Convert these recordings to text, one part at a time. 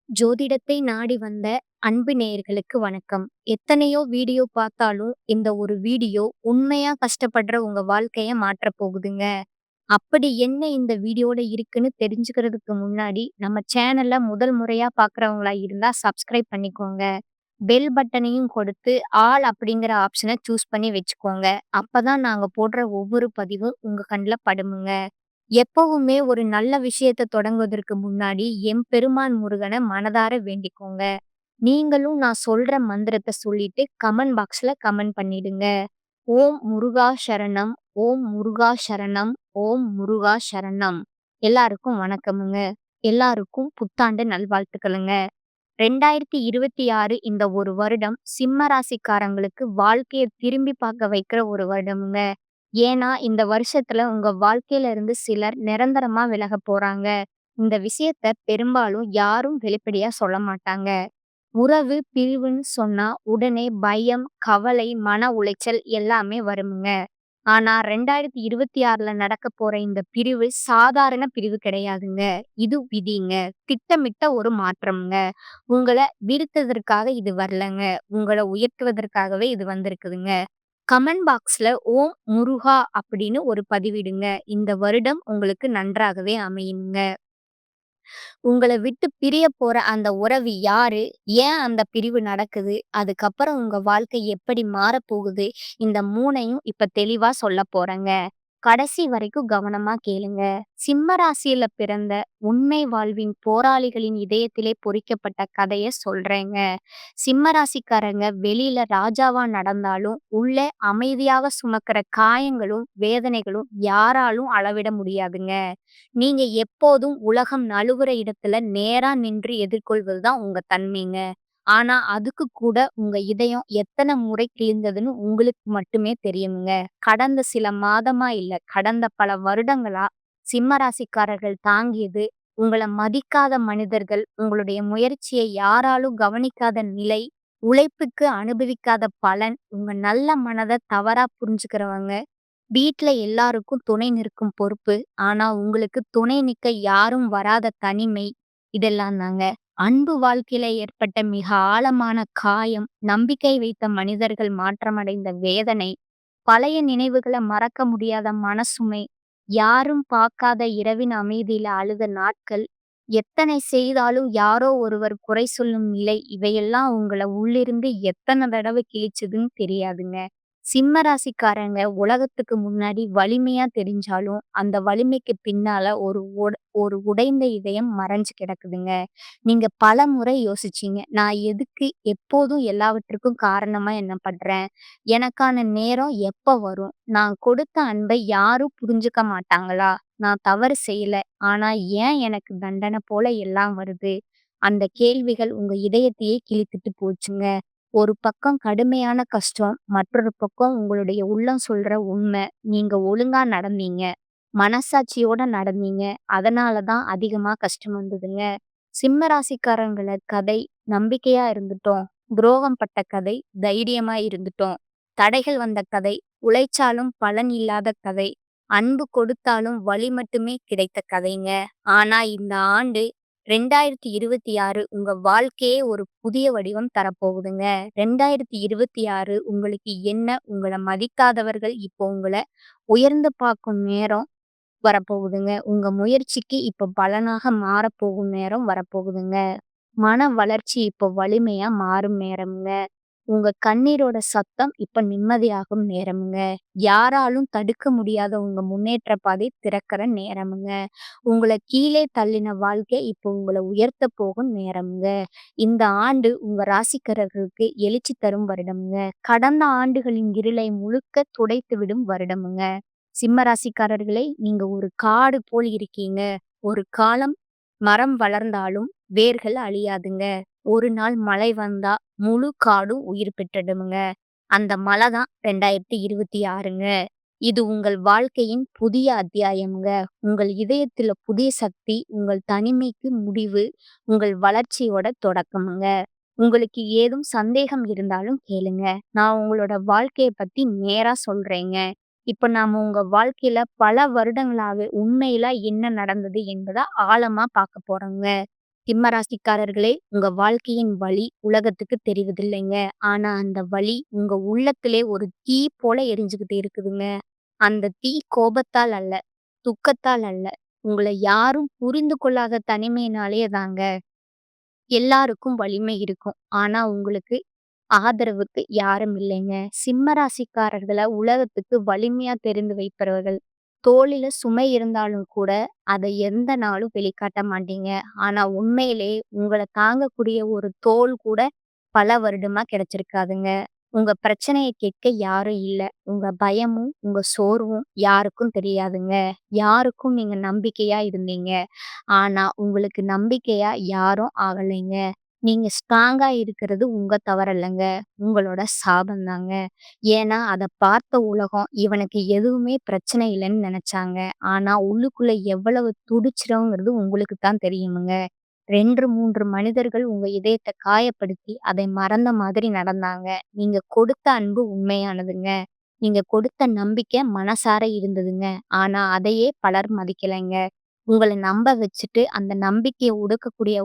ஜோதிடத்தை நாடி வந்த அன்பு நேயர்களுக்கு வணக்கம். எத்தனையோ வீடியோ பார்த்தாலும், இந்த ஒரு வீடியோ உண்மையா கஷ்டப்படுற உங்க வாழ்க்கைய மாற்றப் போகுதுங்க. அப்படி என்ன இந்த வீடியோல இருக்குன்னு தெரிஞ்சுக்கிறதுக்கு முன்னாடி, நம்ம சேனல முதல் முறையா பார்க்குறவங்களா இருந்தா சப்ஸ்கிரைப் பண்ணிக்கோங்க. பெல் பட்டனையும் கொடுத்து, ஆல் அப்படிங்கிற ஆப்ஷன சூஸ் பண்ணி வச்சுக்கோங்க. அப்பதான் நாங்க போடுற ஒவ்வொரு பதிவும் உங்க கண்ல படுமுங்க. எப்பவுமே ஒரு நல்ல விஷயத்த தொடங்குவதற்கு முன்னாடி எம்பெருமான் முருகன மனதார வேண்டிக்கோங்க. நீங்களும் நான் சொல்ற மந்திரத்த சொல்லிட்டு கமெண்ட் பாக்ஸ்ல கமெண்ட் பண்ணிடுங்க. ஓம் முருகா சரணம், ஓம் முருகா சரணம், ஓம் முருகா சரணம். எல்லாருக்கும் வணக்கமுங்க. எல்லாருக்கும் புத்தாண்டு நல்வாழ்த்துக்களுங்க. 2026 இந்த ஒரு வருடம் சிம்ம ராசிக்காரங்களுக்கு வாழ்க்கைய திரும்பி பார்க்க வைக்கிற ஒரு வருடம்ங்க. ஏன்னா, இந்த வருஷத்துல உங்க வாழ்க்கையில இருந்து சிலர் நிரந்தரமா விலகப் போறாங்க. இந்த விஷயத்த பெரும்பாலும் யாரும் வெளிப்படையா சொல்ல மாட்டாங்க. உறவு பிரிவுன்னு சொன்னா உடனே பயம், கவலை, மன உளைச்சல் எல்லாமே வருமுங்க. ஆனா 2026ல நடக்கப் போற இந்த பிரிவு சாதாரண பிரிவு கிடையாதுங்க. இது விதிங்க. திட்டமிட்ட ஒரு மாற்றம்ங்க. உங்கள வீழ்த்துவதற்காக இது வரலங்க. உங்கள உயர்த்துவதற்காகவே இது வந்திருக்குதுங்க. கமெண்ட் பாக்ஸ்ல ஓம் முருகா அப்படின்னு ஒரு பதிவிடுங்க. இந்த வருடம் உங்களுக்கு நன்றாகவே அமையுங்க. உங்கள விட்டு பிரியப் போற அந்த உறவு யாரு? ஏன் அந்த பிரிவு நடக்குது? அதுக்கப்புறம் உங்க வாழ்க்கை எப்படி மாறப்போகுது? இந்த 3யும் இப்ப தெளிவா சொல்லப் போறேங்க. கடைசி வரைக்கும் கவனமா கேளுங்க. சிம்ம ராசியில பிறந்த உண்மை வாழ்வின் போராளிகளின் இதயத்திலே பொறிக்கப்பட்ட கதைய சொல்றேங்க. சிம்ம ராசிக்காரங்க வெளியில ராஜாவா நடந்தாலும், உள்ளே அமைதியாக சுமக்கிற காயங்களும், வேதனைகளும் யாராலும் அளவிட முடியாதுங்க. நீங்க எப்போதும் உலகம் நழுவுற இடத்துல நேரா நின்று எதிர்கொள்வது தான் உங்க தன்மைங்க. ஆனா, அதுக்கு கூட உங்க இதயம் எத்தன முறை கிழிந்ததுன்னு உங்களுக்கு மட்டுமே தெரியுங்க. கடந்த சில மாதமா இல்ல, கடந்த பல வருடங்களா சிம்ம ராசிக்காரர்கள் தாங்கியது, உங்கள மதிக்காத மனிதர்கள், உங்களுடைய முயற்சியை யாராலும் கவனிக்காத நிலை, உழைப்புக்கு அனுபவிக்காத பலன், உங்க நல்ல மனத தவறா புரிஞ்சுக்கிறவங்க, வீட்ல எல்லாருக்கும் துணை நிற்கும் பொறுப்பு. ஆனா உங்களுக்கு துணை நிக்க யாரும் வராத தனிமை. இதெல்லாம் தாங்க. அன்பு வாழ்க்கையில ஏற்பட்ட மிக ஆழமான காயம், நம்பிக்கை வைத்த மனிதர்கள் மாற்றமடைந்த வேதனை, பழைய நினைவுகள மறக்க முடியாத மனசுமை, யாரும் பார்க்காத இரவின் அமைதியில அழுத நாட்கள், எத்தனை செய்தாலும் யாரோ ஒருவர் குறை சொல்லும் நிலை, இவையெல்லாம் உங்கள உள்ளிருந்து எத்தன தடவ கிழிச்சதுன்னு தெரியாதுங்க. சிம்ம ராசிக்காரங்க உலகத்துக்கு முன்னாடி வலிமையா தெரிஞ்சாலும், அந்த வலிமைக்கு பின்னால ஒரு உடைந்த இதயம் மறைஞ்சு கிடக்குதுங்க. நீங்க பலமுறை யோசிச்சீங்க. நான் எதுக்கு எப்போதும் எல்லாவற்றுக்கும் காரணமா என்ன பண்றேன்? எனக்கான நேரம் எப்ப வரும்? நான் கொடுத்த அன்பை யாரும் புரிஞ்சுக்க மாட்டாங்களா? நான் தவறு செய்யல. ஆனா ஏன் எனக்கு தண்டனை போல எல்லாம் வருது? அந்த கேள்விகள் உங்க இதயத்தையே கிழித்துட்டு போச்சுங்க. ஒரு பக்கம் கடுமையான கஷ்டம், மற்றொரு பக்கம் உங்களுடைய உள்ளம் சொல்ற உண்மை. நீங்க ஒழுங்கா நடந்தீங்க. மனசாட்சியோட நடந்தீங்க. அதனால தான் அதிகமா கஷ்டம் வந்ததுங்க. சிம்ம ராசிக்காரங்கள கதை நம்பிக்கையா இருந்துட்டோம். துரோகம் பட்ட கதை தைரியமா இருந்துட்டோம். தடைகள் வந்த கதை உழைச்சாலும் பலன் இல்லாத கதை. அன்பு கொடுத்தாலும் வலி மட்டுமே கிடைத்த கதைங்க. ஆனா இந்த ஆண்டு 2026 உங்க வாழ்க்கையே ஒரு புதிய வடிவம் தரப்போகுதுங்க. 2026 உங்களுக்கு என்ன உங்கள மதிக்காதவர்கள் இப்போ உங்கள உயர்ந்து பார்க்கும் நேரம் வரப்போகுதுங்க. உங்க முயற்சிக்கு இப்ப பலனாக மாறப்போகும் நேரம் வரப்போகுதுங்க. மன வளர்ச்சி இப்போ வலிமையா மாறும் நேரம்ங்க. உங்க கண்ணீரோட சத்தம் இப்ப நிம்மதியாகும் நேரம்ங்க. யாராலும் தடுக்க முடியாத உங்க முன்னேற்ற பாதை திறக்கிற நேரம்ங்க. உங்கள கீழே தள்ளின வாழ்க்கை இப்போ உங்கள உயர்த்த போகும் நேரம்ங்க. இந்த ஆண்டு உங்க ராசிக்காரர்களுக்கு எழுச்சி தரும் வருடம்ங்க. கடந்த ஆண்டுகளின் இருளை முழுக்க துடைத்துவிடும் வருடம்ங்க. சிம்ம ராசிக்காரர்களே, நீங்க ஒரு காடு போல் இருக்கீங்க. ஒரு காலம் மரம் வளர்ந்தாலும் வேர்கள் அழியாதுங்க. ஒரு நாள் மழை வந்தா முழு காடும் உயிர் பெற்றுடுங்க. அந்த மழை தான் 2026ங்க. இது உங்கள் வாழ்க்கையின் புதிய அத்தியாயம்ங்க. உங்கள் இதயத்துல புதிய சக்தி, உங்கள் தனிமைக்கு முடிவு, உங்கள் வளர்ச்சியோட தொடக்கம்ங்க. உங்களுக்கு ஏதும் சந்தேகம் இருந்தாலும் கேளுங்க. நான் உங்களோட வாழ்க்கைய பத்தி நேரா சொல்றேங்க. இப்ப நாம உங்க வாழ்க்கையில பல வருடங்களாவே உண்மையில என்ன நடந்தது என்பத ஆழமா பார்க்க போறோங்க. சிம்ம ராசிக்காரர்களே, உங்க வாழ்க்கையின் வழி உலகத்துக்கு தெரிவதில்லைங்க. ஆனா அந்த வலி உங்க உள்ளத்திலே ஒரு தீ போல எரிஞ்சுகிட்டு இருக்குதுங்க. அந்த தீ கோபத்தால் அல்ல, துக்கத்தால் அல்ல, உங்கள யாரும் புரிந்து கொள்ளாத தனிமையினாலேயே தாங்க. எல்லாருக்கும் வலிமை இருக்கும். ஆனா உங்களுக்கு ஆதரவுக்கு யாரும் இல்லைங்க. சிம்ம ராசிக்காரர்கள உலகத்துக்கு வலிமையா தெரிந்து வைப்பவர்கள். தோளில சுமை இருந்தாலும் கூட, அத எந்த நாளும் வெளிக்காட்ட மாட்டீங்க. ஆனா உண்மையிலே உங்கள தாங்கக்கூடிய ஒரு தோள் கூட பல வருடமா கிடைச்சிருக்காதுங்க. உங்க பிரச்சனைய கேட்க யாரும் இல்ல. உங்க பயமும், உங்க சோர்வும் யாருக்கும் தெரியாதுங்க. யாருக்கும் நீங்க நம்பிக்கையா இருந்தீங்க. ஆனா உங்களுக்கு நம்பிக்கையா யாரும் ஆகலைங்க. நீங்க ஸ்ட்ராங்கா இருக்கிறது உங்க தவறல்லங்க. உங்களோட சாபம் தாங்க. ஏன்னா, அத பார்த்த உலகம் இவனுக்கு எதுவுமே பிரச்சனை இல்லன்னு நெனச்சாங்க. ஆனா, உள்ளுக்குள்ள எவ்வளவு துடிச்சுறோங்கிறது உங்களுக்கு தான் தெரியுமுங்க. 2, 3 மனிதர்கள் உங்க இதயத்த காயப்படுத்தி, அதை மறந்த மாதிரி நடந்தாங்க. நீங்க கொடுத்த அன்பு உண்மையானதுங்க. நீங்க கொடுத்த நம்பிக்கை மனசார இருந்ததுங்க. ஆனா, அதையே பலர் மதிக்கலைங்க. உங்கள நம்ப வச்சுட்டு, அந்த நம்பிக்கைய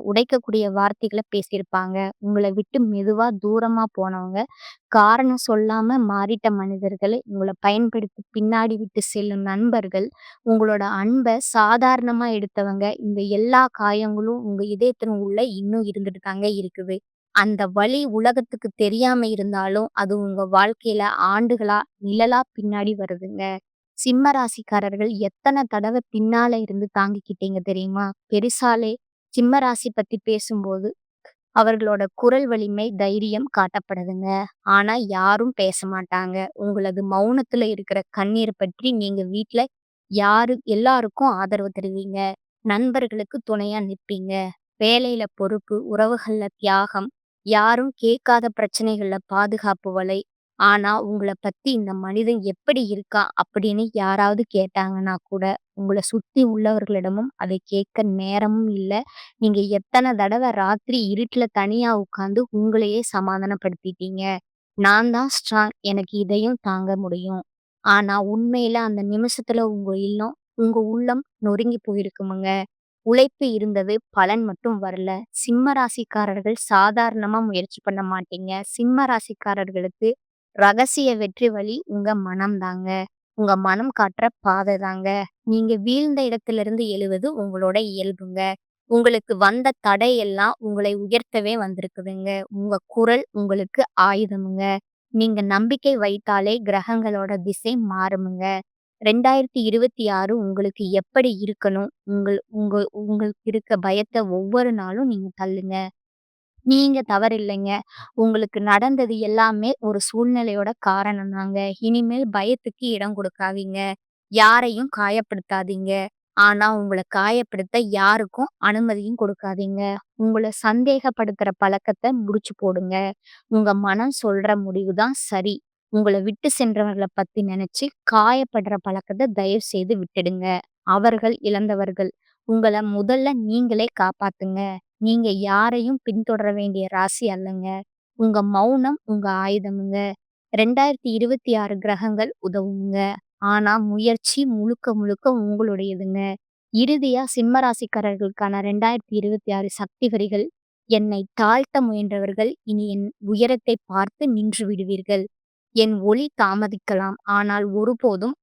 உடைக்கக்கூடிய வார்த்தைகள பேசியிருப்பாங்க. உங்கள விட்டு மெதுவா தூரமா போனவங்க, காரணம் சொல்லாம மாறிட்ட மனிதர்கள், உங்கள பயன்படுத்தி பின்னாடி விட்டு செல்லும் நண்பர்கள், உங்களோட அன்ப சாதாரணமா எடுத்தவங்க, இந்த எல்லா காயங்களும் உங்க இதயத்தின் உள்ள இன்னும் இருந்துட்டு தாங்க இருக்குது. அந்த வலி உலகத்துக்கு தெரியாம இருந்தாலும், அது உங்க வாழ்க்கையில ஆண்டுகளா, நிழலா பின்னாடி வருதுங்க. சிம்ம ராசிக்காரர்கள் எத்தன தடவ பின்னால இருந்து தாங்கிக்கிட்டீங்க தெரியுமா? பெரிசாலே சிம்ம ராசி பத்தி பேசும்போது, அவர்களோட குரல் வலிமை, தைரியம் காட்டப்படுதுங்க. ஆனா யாரும் பேச மாட்டாங்க. உங்களது மௌனத்துல இருக்கிற கண்ணீர் பற்றி நீங்க வீட்ல எல்லாருக்கும் ஆதரவு தருவீங்க. நண்பர்களுக்கு துணையா நிப்பீங்க. வேலையில பொறுப்பு, உறவுகள்ல தியாகம், யாரும் கேட்காத பிரச்சனைகள்ல பாதுகாப்பு வலை. ஆனா உங்கள பத்தி இந்த மனிதன் எப்படி இருக்கான் அப்படின்னு யாராவது கேட்டாங்கன்னா கூட, உங்கள சுத்தி உள்ளவர்களிடமும் அதை கேட்க நேரமும் இல்ல. நீங்க எத்தன தடவ ராத்திரி இருட்டுல தனியா உட்கார்ந்து உங்களையே சமாதானப்படுத்திட்டீங்க. நான் தான் ஸ்ட்ராங். எனக்கு இதையும் தாங்க முடியும். ஆனா உண்மையில அந்த நிமிஷத்துல உங்க உள்ளம் நொறுங்கி போயிருக்குமுங்க. உழைப்பு இருந்தது, பலன் மட்டும் வரல. சிம்ம ராசிக்காரர்கள் சாதாரணமா முயற்சி பண்ண மாட்டீங்க. சிம்ம ராசிக்காரர்களுக்கு ரகசிய வெற்றி வழி உங்க மனம் தாங்க. உங்க மனம் காட்டுற பாதை தாங்க. நீங்க வீழ்ந்த இடத்திலிருந்து எழுவது உங்களோட இயல்புங்க. உங்களுக்கு வந்த தடை எல்லாம் உங்களை உயர்த்தவே வந்திருக்குதுங்க. உங்க குரல் உங்களுக்கு ஆயுதமுங்க. நீங்க நம்பிக்கை வைத்தாலே கிரகங்களோட திசை மாறுமுங்க. 2026 உங்களுக்கு எப்படி இருக்கணும்? உங்களுக்கு இருக்க பயத்த ஒவ்வொரு நாளும் நீங்க தள்ளுங்க. நீங்க தவறில்லைங்க. உங்களுக்கு நடந்தது எல்லாமே ஒரு சூழ்நிலையோட காரணம் தாங்க. இனிமேல் பயத்துக்கு இடம் கொடுக்காதீங்க. யாரையும் காயப்படுத்தாதீங்க. ஆனா, உங்கள காயப்படுத்த யாருக்கும் அனுமதியும் கொடுக்காதீங்க. உங்கள சந்தேகப்படுத்துற பழக்கத்த முடிச்சு போடுங்க. உங்க மனம் சொல்ற முடிவு தான் சரி. உங்கள விட்டு சென்றவர்கள பத்தி நெனச்சு காயப்படுற பழக்கத்த தயவு செய்து விட்டுடுங்க. அவர்கள் இழந்தவர்கள். உங்கள முதல்ல நீங்களே காப்பாத்துங்க. நீங்க யாரையும் பின்தொடர வேண்டிய ராசி அல்லங்க. உங்க மௌனம் உங்க ஆயுதமுங்க. 2026 கிரகங்கள் உதவுங்க. ஆனா முயற்சி முழுக்க முழுக்க உங்களுடையதுங்க. இறுதியா சிம்ம ராசிக்காரர்களுக்கான 2026 சக்தி வரிகள். என்னை தாழ்த்த முயன்றவர்கள் இனி என் உயரத்தை பார்த்து நின்று விடுவீர்கள். என் ஒளி தாமதிக்கலாம். ஆனால் ஒருபோதும்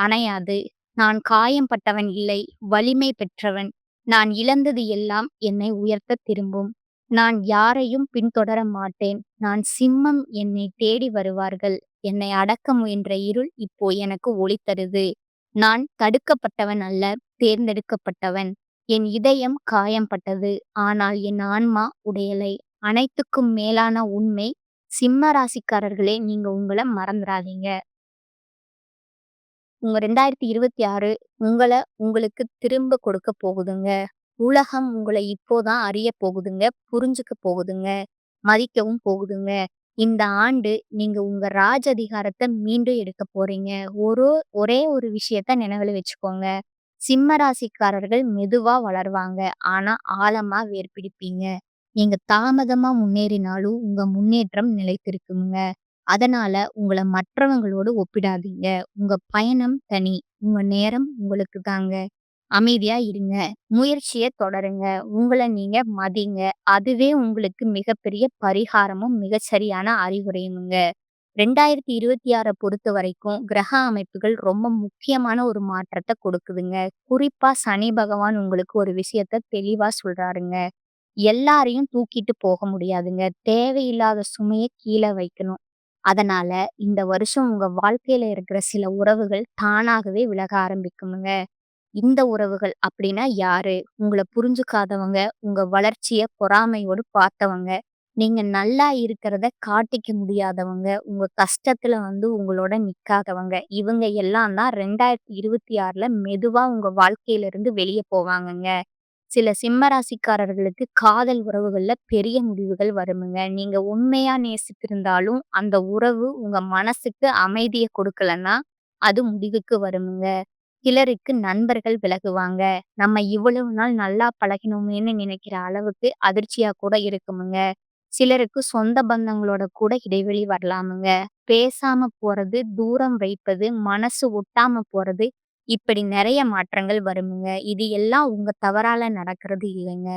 அணையாது. நான் காயம்பட்டவன் இல்லை, வலிமை பெற்றவன். நான் இழந்தது எல்லாம் என்னை உயர்த்தத் திரும்பும். நான் யாரையும் பின்தொடர மாட்டேன். நான் சிம்மம் என்னை தேடி வருவார்கள். என்னை அடக்க முயன்ற இருள் இப்போ எனக்கு ஒளி தருது. நான் தடுக்கப்பட்டவன் அல்ல, தேர்ந்தெடுக்கப்பட்டவன். என் இதயம் காயம்பட்டது. ஆனால் என் ஆன்மா உடையலை. அனைத்துக்கும் மேலான உண்மை, சிம்ம ராசிக்காரர்களே நீங்க உங்கள மறந்துறாதீங்க. உங்க 2026 உங்களுக்கு திரும்ப கொடுக்க போகுதுங்க. உலகம் உங்கள இப்போதான் அறிய போகுதுங்க, புரிஞ்சுக்க போகுதுங்க, மதிக்கவும் போகுதுங்க. இந்த ஆண்டு நீங்க உங்க ராஜ அதிகாரத்த மீண்டும் எடுக்க போறீங்க. ஒரே ஒரு விஷயத்த நினைவுல வச்சுக்கோங்க. சிம்ம ராசிக்காரர்கள் மெதுவா வளருவாங்க. ஆனா ஆழமா வேர் பிடிப்பீங்க. நீங்க தாமதமா முன்னேறினாலும் உங்க முன்னேற்றம் நிலைத்திருக்குங்க. அதனால உங்கள மற்றவங்களோடு ஒப்பிடாதீங்க. உங்க பயணம் தனி. உங்க நேரம் உங்களுக்கு தாங்க. அமைதியா இருங்க. முயற்சிய தொடருங்க. உங்கள நீங்க மதிங்க. அதுவே உங்களுக்கு மிகப்பெரிய பரிகாரமும், மிகச்சரியான அறிவுரையும்ங்க. 2026 பொறுத்தவரைக்கும் கிரக அமைப்புகள் ரொம்ப முக்கியமான ஒரு மாற்றத்த கொடுக்குதுங்க. குறிப்பா சனி பகவான் உங்களுக்கு ஒரு விஷயத்த தெளிவா சொல்றாருங்க. எல்லாரையும் தூக்கிட்டு போக முடியாதுங்க. தேவையில்லாத சுமைய கீழ வைக்கணும். அதனால இந்த வருஷம் உங்க வாழ்க்கையில இருக்கிற சில உறவுகள் தானாகவே விலக ஆரம்பிக்குமுங்க. இந்த உறவுகள் அப்படின்னா யாரு? உங்கள புரிஞ்சுக்காதவங்க, உங்க வளர்ச்சிய பொறாமையோடு பார்த்தவங்க, நீங்க நல்லா இருக்கிறத காட்டிக்க முடியாதவங்க, உங்க கஷ்டத்துல உங்களோட நிக்காதவங்க, இவங்க எல்லாம் தான் 2026ல மெதுவா உங்க வாழ்க்கையிலிருந்து வெளிய போவாங்கங்க. சில சிம்ம ராசிக்காரர்களுக்கு காதல் உறவுகள்ல பெரிய முடிவுகள் வருமுங்க. நீங்க உண்மையா நேசித்திருந்தாலும், அந்த உறவு உங்க மனசுக்கு அமைதிய கொடுக்கலன்னா, அது முடிவுக்கு வருமுங்க. சிலருக்கு நண்பர்கள் விலகுவாங்க. நம்ம இவ்வளவு நாள் நல்லா பழகினோமேன்னு நினைக்கிற அளவுக்கு அதிர்ச்சியா கூட இருக்குமுங்க. சிலருக்கு சொந்த பந்தங்களோட கூட இடைவெளி வரலாமுங்க. பேசாம போறது, தூரம் வைப்பது, மனசு ஒட்டாம போறது, இப்படி நெறைய மாற்றங்கள் வருமுங்க. இது எல்லாம் உங்க தவறால நடக்கிறது இல்லைங்க.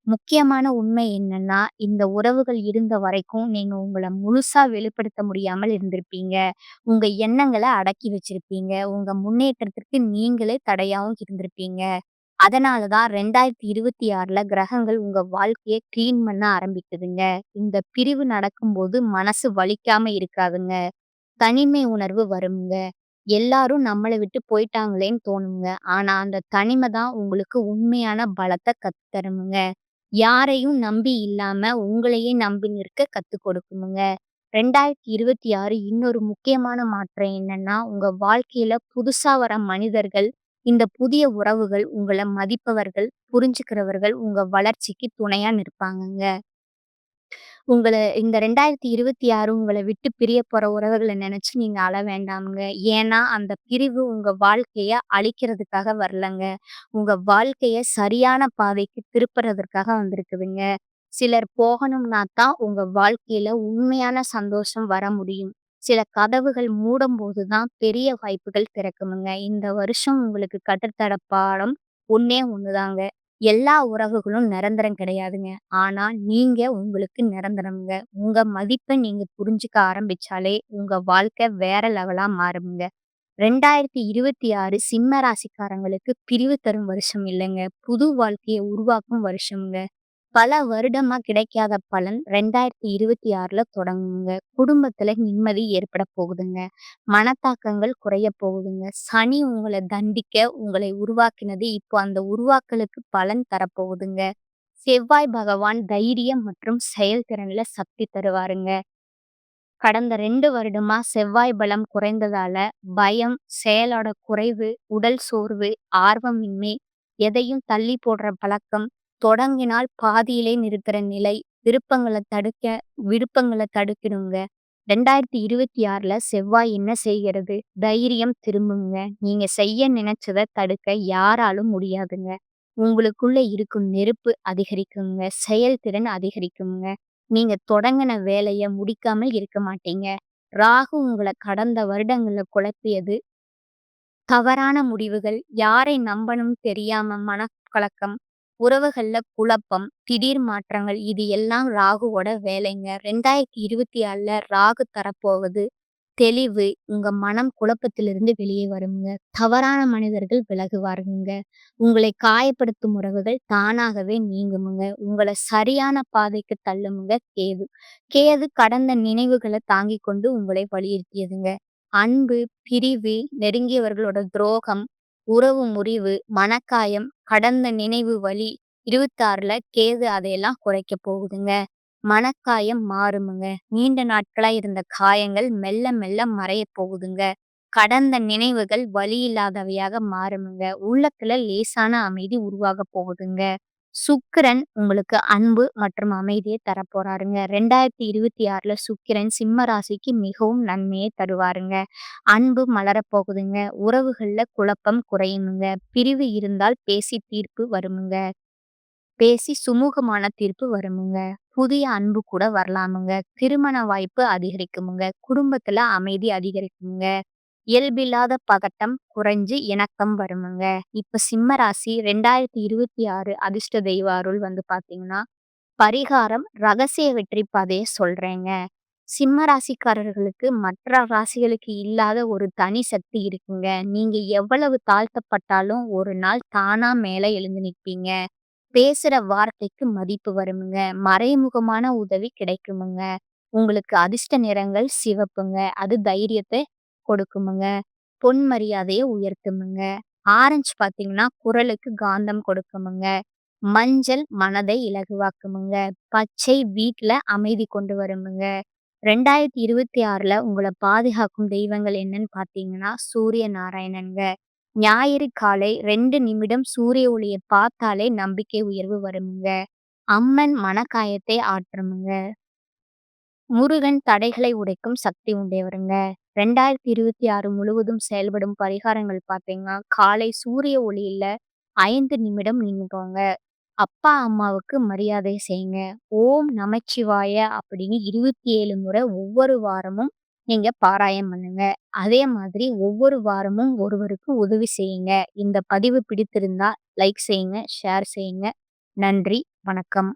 முக்கியமான உண்மை என்னன்னா, இந்த உறவுகள் இருந்த வரைக்கும் நீங்க உங்கள முழுசா வெளிப்படுத்த முடியாமல் இருந்திருப்பீங்க. உங்க எண்ணங்கள அடக்கி வச்சிருப்பீங்க. உங்க முன்னேற்றத்திற்கு நீங்களே தடையாவும் இருந்திருப்பீங்க. அதனால தான் 2026ல கிரகங்கள் உங்க வாழ்க்கைய கிளீன் பண்ண ஆரம்பிக்குதுங்க. இந்த பிரிவு நடக்கும்போது மனசு வலிக்காம இருக்காதுங்க. தனிமை உணர்வு வருங்க. எல்லாரும் நம்மள விட்டு போயிட்டாங்களேன்னு தோணுங்க. ஆனா அந்த தனிமை தான் உங்களுக்கு உண்மையான பலத்த கத்து தருமுங்க. யாரையும் நம்பி இல்லாம உங்களையே நம்பி நிற்க கத்துக் கொடுக்குமுங்க. 2026 இன்னொரு முக்கியமான மாற்றம் என்னன்னா, உங்க வாழ்க்கையில புதுசா வர மனிதர்கள், இந்த புதிய உறவுகள் உங்கள மதிப்பவர்கள், புரிஞ்சுக்கிறவர்கள், உங்க வளர்ச்சிக்கு துணையா நிற்பாங்கங்க. உங்கள இந்த 2026 உங்கள விட்டு பிரிய போற உறவுகள நெனச்சு நீங்க அழ வேண்டாம்ங்க. ஏன்னா, அந்த பிரிவு உங்க வாழ்க்கைய அழிக்கிறதுக்காக வரலங்க. உங்க வாழ்க்கைய சரியான பாதைக்கு திருப்புறதற்காக வந்திருக்குதுங்க. சிலர் போகணும்னா தான் உங்க வாழ்க்கையில உண்மையான சந்தோஷம் வர முடியும். சில கதவுகள் மூடும்போது தான் பெரிய வாய்ப்புகள் திறக்குமுங்க. இந்த வருஷம் உங்களுக்கு கற்றுத்தர பாடம் ஒண்ணே ஒண்ணுதாங்க. எல்லா உறவுகளும் நிரந்தரம் கிடையாதுங்க. ஆனா, நீங்க உங்களுக்கு நிரந்தரம்ங்க. உங்க மதிப்ப நீங்க புரிஞ்சுக்க ஆரம்பிச்சாலே, உங்க வாழ்க்கை வேற லெவலா மாறும்ங்க. 2026 சிம்ம ராசிக்காரங்களுக்கு பிரிவு தரும் வருஷம் இல்லங்க. புது வாழ்க்கைய உருவாக்கும் வருஷம்ங்க. பல வருடமா கிடைக்காத பலன் 2026ல தொடங்குங்க. குடும்பத்துல நிம்மதி ஏற்பட போகுதுங்க. மனத்தாக்கங்கள் குறைய போகுதுங்க. சனி உங்கள தண்டிக்க உங்களை உருவாக்கினது இப்போ அந்த உருவாக்கலுக்கு பலன் தரப்போகுதுங்க. செவ்வாய் பகவான் தைரியம் மற்றும் செயல்திறன்ல சக்தி தருவாருங்க. கடந்த 2 வருடமா செவ்வாய் பலம் குறைந்ததால பயம், செயலோட குறைவு, உடல் சோர்வு, ஆர்வமின்மை, எதையும் தள்ளி போடுற பழக்கம், தொடங்கினால் பாதியிலே நிறுத்துற நிலை, விருப்பங்கள தடுக்கிடுங்க. 2026ல செவ்வாய் என்ன செய்கிறது? தைரியம் திரும்புங்க. நீங்க செய்ய நினைச்சத தடுக்க யாராலும் முடியாதுங்க. உங்களுக்குள்ள இருக்கும் நெருப்பு அதிகரிக்குங்க. செயல்திறன் அதிகரிக்குங்க. நீங்க தொடங்குன வேலைய முடிக்காமல் இருக்க மாட்டீங்க. ராகு உங்கள கடந்த வருடங்கள்ல குழப்பியது, தவறான முடிவுகள், யாரை நம்பணும்னு தெரியாம மனக்கலக்கம், உறவுகள்ல குழப்பம், திடீர் மாற்றங்கள் இது எல்லாம் ராகுவோட வேலைங்க. 2024ல ராகு தரப்போவது தெளிவு. உங்க மனம் குழப்பத்திலிருந்து வெளியே வருங்க. தவறான மனிதர்கள் விலகுவாருங்க. உங்களை காயப்படுத்தும் உறவுகள் தானாகவே நீங்குமுங்க. உங்கள சரியான பாதைக்கு தள்ளுமுங்க கேது. கேது கடந்த நினைவுகள தாங்கிக் கொண்டு உங்களை வலியுறுத்தியதுங்க. அன்பு, பிரிவு, நெருங்கியவர்களோட துரோகம், உறவு முறிவு, மனக்காயம், கடந்த நினைவு வலி 26ல கேது அதையெல்லாம் குறைக்க போகுதுங்க. மனக்காயம் மாறுமுங்க. நீண்ட நாட்களா இருந்த காயங்கள் மெல்ல மெல்ல மறையப் போகுதுங்க. கடந்த நினைவுகள் வலி இல்லாதவையாக மாறுமுங்க. உள்ளத்துல லேசான அமைதி உருவாகப் போகுதுங்க. சுக்கிரன் உங்களுக்கு அன்பு மற்றும் அமைதியை தரப்போறாருங்க. 2026ல சுக்கிரன் சிம்ம ராசிக்கு மிகவும் நன்மையை தருவாருங்க. அன்பு மலரப் போகுதுங்க. உறவுகள்ல குழப்பம் குறையுமுங்க. பிரிவு இருந்தால் பேசி தீர்ப்பு வருமுங்க. பேசி சுமூகமான தீர்ப்பு வருமுங்க. புதிய அன்பு கூட வரலாமுங்க. திருமண வாய்ப்பு அதிகரிக்குமுங்க. குடும்பத்துல அமைதி அதிகரிக்குமுங்க. இயல்பில்லாத பதட்டம் குறைஞ்சு இணக்கம் வருமுங்க. இப்ப சிம்ம ராசி 2026 அதிர்ஷ்ட தெய்வ அருள் வந்து பார்த்தீங்கன்னா, பரிகாரம் ரகசிய வெற்றி பாதைய சொல்றேங்க. சிம்ம ராசிக்காரர்களுக்கு மற்ற ராசிகளுக்கு இல்லாத ஒரு தனி சக்தி இருக்குங்க. நீங்க எவ்வளவு தாழ்த்தப்பட்டாலும் ஒரு நாள் தானா மேல எழுந்து நிப்பீங்க. பேசுற வார்த்தைக்கு மதிப்பு வருமுங்க. மறைமுகமான உதவி கிடைக்குமுங்க. உங்களுக்கு அதிர்ஷ்ட நிறங்கள் சிவப்புங்க. அது தைரியத்த கொடுக்குமுங்க. பொன் மரியாதைய உயர்த்துமுங்க. ஆரஞ்சு பார்த்தீங்கன்னா, குரலுக்கு காந்தம் கொடுக்குமுங்க. மஞ்சள் மனதை இலகுவாக்குமுங்க. பச்சை வீட்ல அமைதி கொண்டு வருமுங்க. 2026ல உங்கள பாதுகாக்கும் தெய்வங்கள் என்னன்னு பார்த்தீங்கன்னா, சூரிய நாராயணன்ங்க. ஞாயிறு காலை 2 நிமிடம் சூரிய ஒளிய பார்த்தாலே நம்பிக்கை உயர்வு வருமுங்க. அம்மன் மனக்காயத்தை ஆற்றுமுங்க. முருகன் தடைகளை உடைக்கும் சக்தி உடையவருங்க. 2026 முழுவதும் செயல்படும் பரிகாரங்கள் பார்த்தீங்கன்னா, காலை சூரிய ஒளியில 5 நிமிடம் நின்னுக்கோங்க. அப்பா, அம்மாவுக்கு மரியாதை செய்யுங்க. ஓம் நமச்சிவாய அப்படின்னு 27 முறை ஒவ்வொரு வாரமும் நீங்க பாராயம் பண்ணுங்க. அதே மாதிரி ஒவ்வொரு வாரமும் ஒருவருக்கு உதவி செய்யுங்க. இந்த பதிவு பிடித்திருந்தா லைக் செய்யுங்க, ஷேர் செய்யுங்க. நன்றி, வணக்கம்.